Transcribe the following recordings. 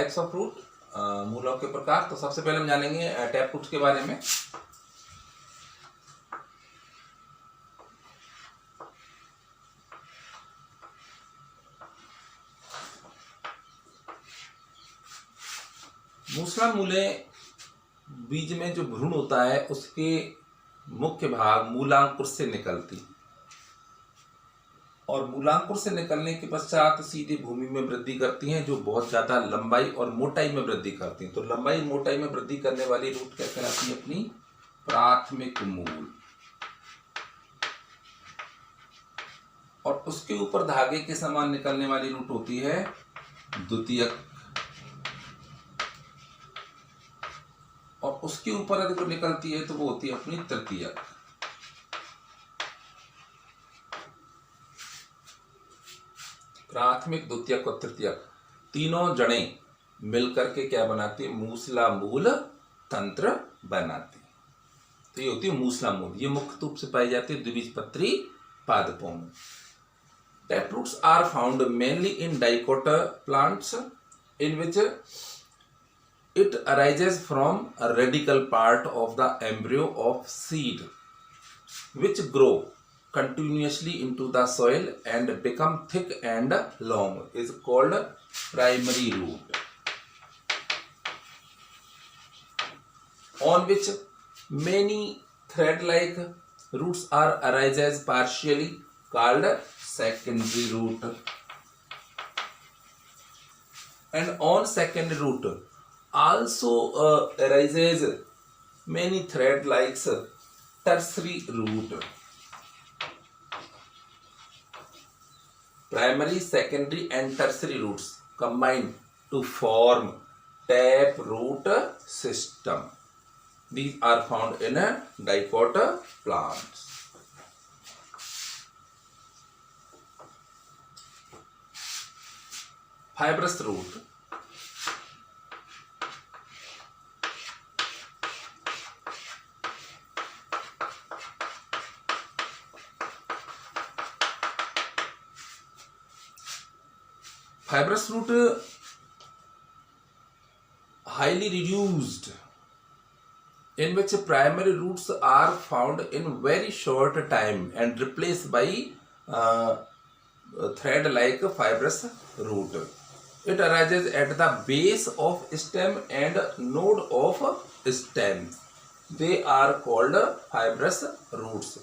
Types of root, मूलों के प्रकार। तो सबसे पहले हम जानेंगे टैप रूट्स के बारे में। मूसला मूले बीज में जो भ्रूण होता है उसके मुख्य भाग मूलांकुर से निकलती और मूलांकुर से निकलने के पश्चात सीधे भूमि में वृद्धि करती हैं, जो बहुत ज्यादा लंबाई और मोटाई में वृद्धि करती हैं। तो लंबाई मोटाई में वृद्धि करने वाली रूट क्या कहलाती है? अपनी प्राथमिक मूल। और उसके ऊपर धागे के समान निकलने वाली रूट होती है द्वितीयक। और उसके ऊपर यदि निकलती है तो वो होती है अपनी तृतीयक। प्राथमिक, द्वितीयक और तृतीयक तीनों जड़ें मिलकर के क्या बनाती है? मूसला मूल तंत्र बनाती। तो ये होती है मूसला मूल। ये मुख्य रूप से पाई जाती है द्विबीजपत्री पादपों में। Tap roots are found mainly in dicot plants in which it arises from a radical part of the embryo of seed which grow continuously into the soil and become thick and long is called primary root, on which many thread-like roots are arises partially called secondary root, and on secondary root also arises many thread-like tertiary root. Primary, secondary and tertiary roots combine to form tap root system. These are found in dicot plants. Fibrous root. Fibrous root highly reduced, in which primary roots are found in very short time and replaced by thread-like fibrous root. It arises at the base of stem and node of stem. They are called fibrous roots.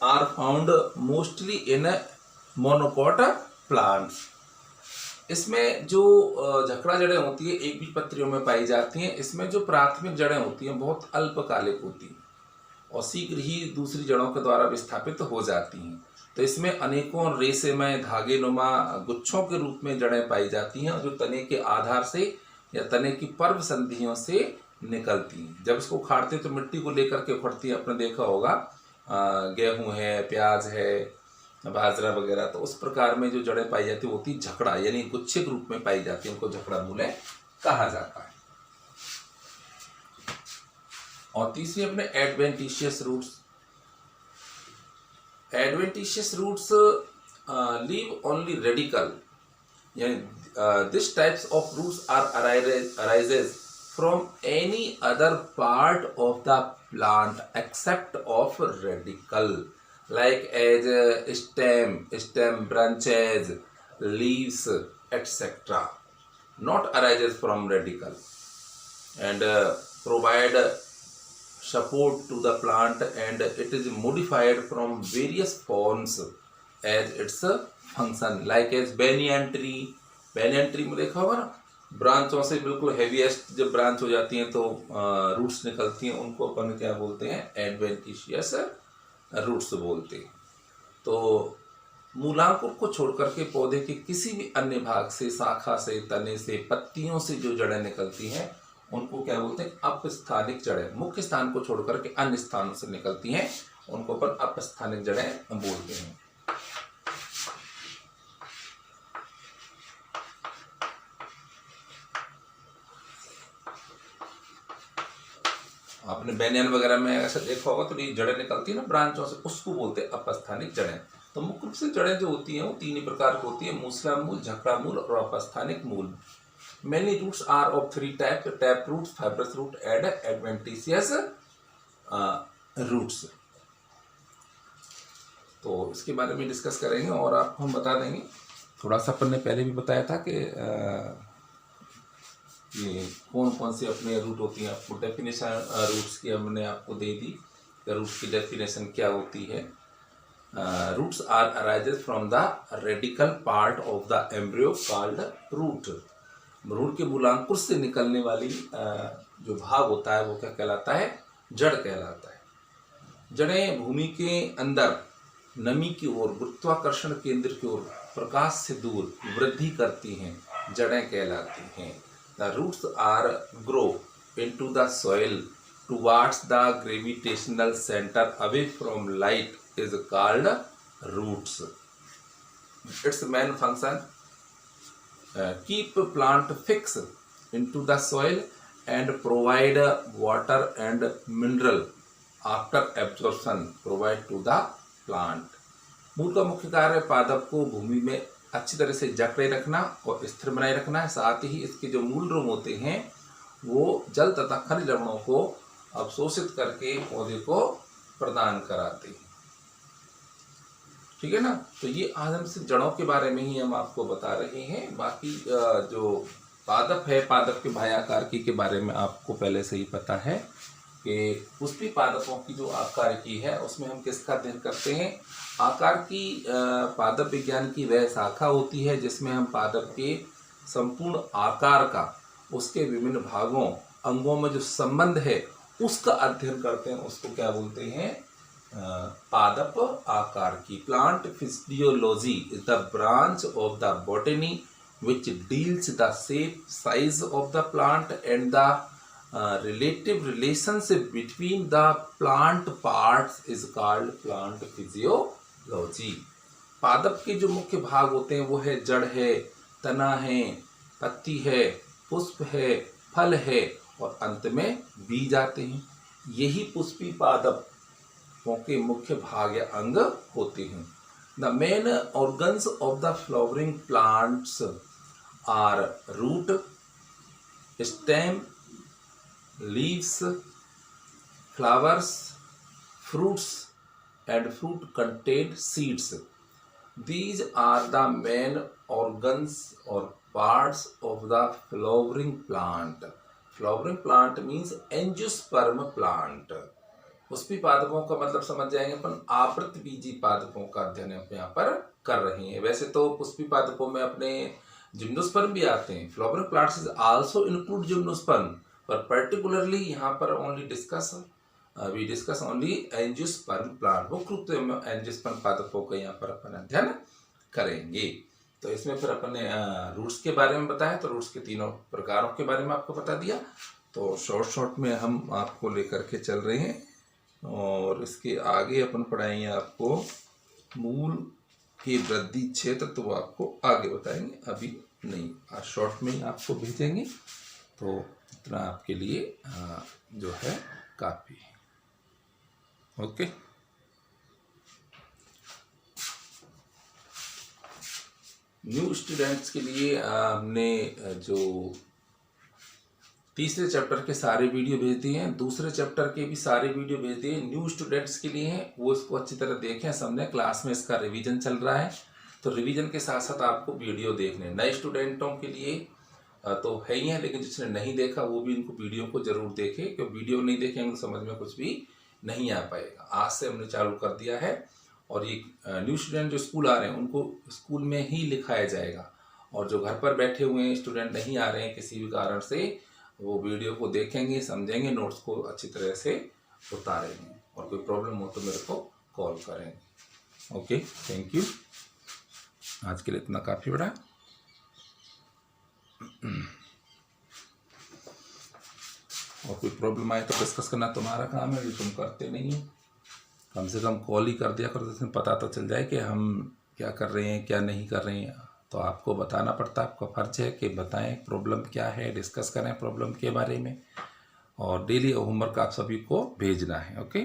Are found mostly in monocot plants. इसमें जो झकड़ा जड़ें होती है एक बीजपत्रियों में पाई जाती हैं। इसमें जो प्राथमिक जड़ें होती हैं बहुत अल्पकालिक होती हैं और शीघ्र ही दूसरी जड़ों के द्वारा विस्थापित हो जाती हैं। तो इसमें अनेकों रेशेमय धागेनुमा गुच्छों के रूप में जड़ें पाई जाती हैं जो तने के आधार से या तने की पर्व संधियों से निकलती हैं। जब इसको उखाड़ते तो मिट्टी को लेकर के उखड़ती है। आपने देखा होगा गेहूं है, प्याज है, बाजरा वगैरह। तो उस प्रकार में जो जड़ें पाई जाती है वो होती झकड़ा, यानी गुच्छे के रूप में पाई जाती है। उनको झकड़ा मूले कहा जाता है। और तीसरी अपने adventitious roots. Adventitious roots leave only radical, यानी this types of roots are arises from any other part of the plant except of radical, like as stem, branches, leaves, etc. Not arises from radical and provide support to the plant, and it is modified from various forms as its function, like as banyan tree. banyan tree में देखा होगा ना, ब्रांचों से बिल्कुल heaviest जब branch हो जाती हैं तो रूट्स निकलती हैं। उनको अपन क्या बोलते हैं? एडवेंटिशियस रूट्स बोलते हैं। तो मूलांकुर को छोड़कर के पौधे के किसी भी अन्य भाग से, शाखा से, तने से, पत्तियों से जो जड़ें निकलती हैं उनको क्या बोलते हैं? अपस्थानिक जड़ें। मुख्य स्थान को छोड़कर के अन्य स्थानों से निकलती हैं उनको अपन अपस्थानिक जड़ें बोलते हैं। आपने बैनियन वगैरह में ऐसा देखा होगा तो ये जड़ें निकलती है ना ब्रांचों से, उसको बोलते हैं अपस्थानिक जड़ें। तो मुख्य रूप से जड़ें जो होती हैं वो तीन ही प्रकार की होती है: मूसला मूल, झकड़ा मूल और अपस्थानिक मूल। Many roots are of three types: tap roots, fibrous root, and adventitious roots. तो इसके बारे में डिस्कस करेंगे और आपको हम बता देंगे। थोड़ा सा अपन ने पहले भी बताया था कि ये कौन कौन से अपने रूट होती हैं। आपको डेफिनेशन रूट्स की हमने आपको दे दी। रूट की डेफिनेशन क्या होती है? Roots are arises from the radicle part of the embryo called root. भ्रूण के मूलांकुर से निकलने वाली जो भाग होता है वो क्या कहलाता है? जड़ कहलाता है। जड़ें भूमि के अंदर नमी की ओर, गुरुत्वाकर्षण केंद्र की ओर, प्रकाश से दूर वृद्धि करती हैं, जड़ें कहलाती हैं। The roots are grow into the soil towards the gravitational centre away from light is called roots. Its main function keep plant fixed into the soil and provide water and mineral after absorption provide to the plant। मूल का मुख्य कार्य पादप को भूमि में अच्छी तरह से जकड़े रखना और स्थिर बनाए रखना है। साथ ही इसके जो मूल रोम होते हैं वो जल तथा खनिज लवणों को अवशोषित करके पौधे को प्रदान कराते हैं। ठीक है ना। तो ये आज हम सिर्फ जड़ों के बारे में ही हम आपको बता रहे हैं। बाकी जो पादप है, पादप के बाह्याकारकी के बारे में आपको पहले से ही पता है कि पुष्पी पादपों की जो आकारकी है उसमें हम किसका अध्ययन करते हैं? आकार की पादप विज्ञान की वह शाखा होती है जिसमें हम पादप के संपूर्ण आकार का, उसके विभिन्न भागों, अंगों में जो संबंध है उसका अध्ययन करते हैं। उसको क्या बोलते हैं? पादप आकार की। Plant physiology is the branch of the botany which deals the shape, size of the plant and the relative relationship between the plant parts is called plant physiology. पादप के जो मुख्य भाग होते हैं वो है जड़ है, तना है, पत्ती है, पुष्प है, फल है और अंत में बीज आते हैं। यही पुष्पी पादप के मुख्य भाग या अंग होते हैं। The main organs of the flowering plants are root, stem, leaves, flowers, fruits and fruit contain seeds. These are the main organs or parts of the flowering plant. Flowering plant means angiosperm plant. Pushpi पादपों का मतलब समझ जाएंगे अपन, आवृत बीजी पादपों का अध्ययन हम यहाँ पर कर रहे हैं। वैसे तो पुष्पी पादपों में अपने जिम्नोस्पर्म भी आते हैं। Flowering plants is also include gymnosperm, पर पर्टिकुलरली यहाँ पर only we discuss only angiosperm plant. मुख्य रूप से एंजियोस्पर्म पादपों का यहाँ पर अपन अध्ययन करेंगे। तो इसमें फिर अपन ने रूट्स के बारे में बताया, तो रूट्स के तीनों प्रकारों के बारे में आपको बता दिया। तो शॉर्ट में हम आपको लेकर के चल रहे हैं और इसके आगे अपन पढ़ाएंगे आपको मूल के वृद्धि क्षेत्र, तो वो आपको आगे बताएंगे, अभी नहीं, आज शॉर्ट में ही आपको भेजेंगे। तो इतना आपके लिए जो है काफ़ी है। ओके, न्यू स्टूडेंट्स के लिए हमने जो तीसरे चैप्टर के सारे वीडियो भेज दिए हैं, दूसरे चैप्टर के भी सारे वीडियो भेज दिए। न्यू स्टूडेंट्स के लिए हैं, वो इसको अच्छी तरह देखें, समझें। क्लास में इसका रिवीजन चल रहा है, तो रिवीजन के साथ साथ आपको वीडियो देखने। नए स्टूडेंटों के लिए तो है ही है, लेकिन जिसने नहीं देखा वो भी इनको वीडियो को जरूर देखे, क्योंकि वीडियो नहीं देखेंगे तो समझ में कुछ भी नहीं आ पाएगा। आज से हमने चालू कर दिया है और ये न्यू स्टूडेंट जो स्कूल आ रहे हैं उनको स्कूल में ही लिखाया जाएगा, और जो घर पर बैठे हुए हैं स्टूडेंट नहीं आ रहे हैं किसी भी कारण से, वो वीडियो को देखेंगे, समझेंगे, नोट्स को अच्छी तरह से उतारेंगे, और कोई प्रॉब्लम हो तो मेरे को कॉल करेंगे। Okay, thank you. आज के लिए इतना काफ़ी बड़ा। और कोई प्रॉब्लम आए तो डिस्कस करना तुम्हारा काम है, जो तुम करते नहीं हो। कम से कम कॉल ही कर दिया करो, तो पता तो चल जाए कि हम क्या कर रहे हैं, क्या नहीं कर रहे हैं। तो आपको बताना पड़ता है, आपका फर्ज है कि बताएं प्रॉब्लम क्या है, डिस्कस करें प्रॉब्लम के बारे में, और डेली होमवर्क आप सभी को भेजना है। ओके।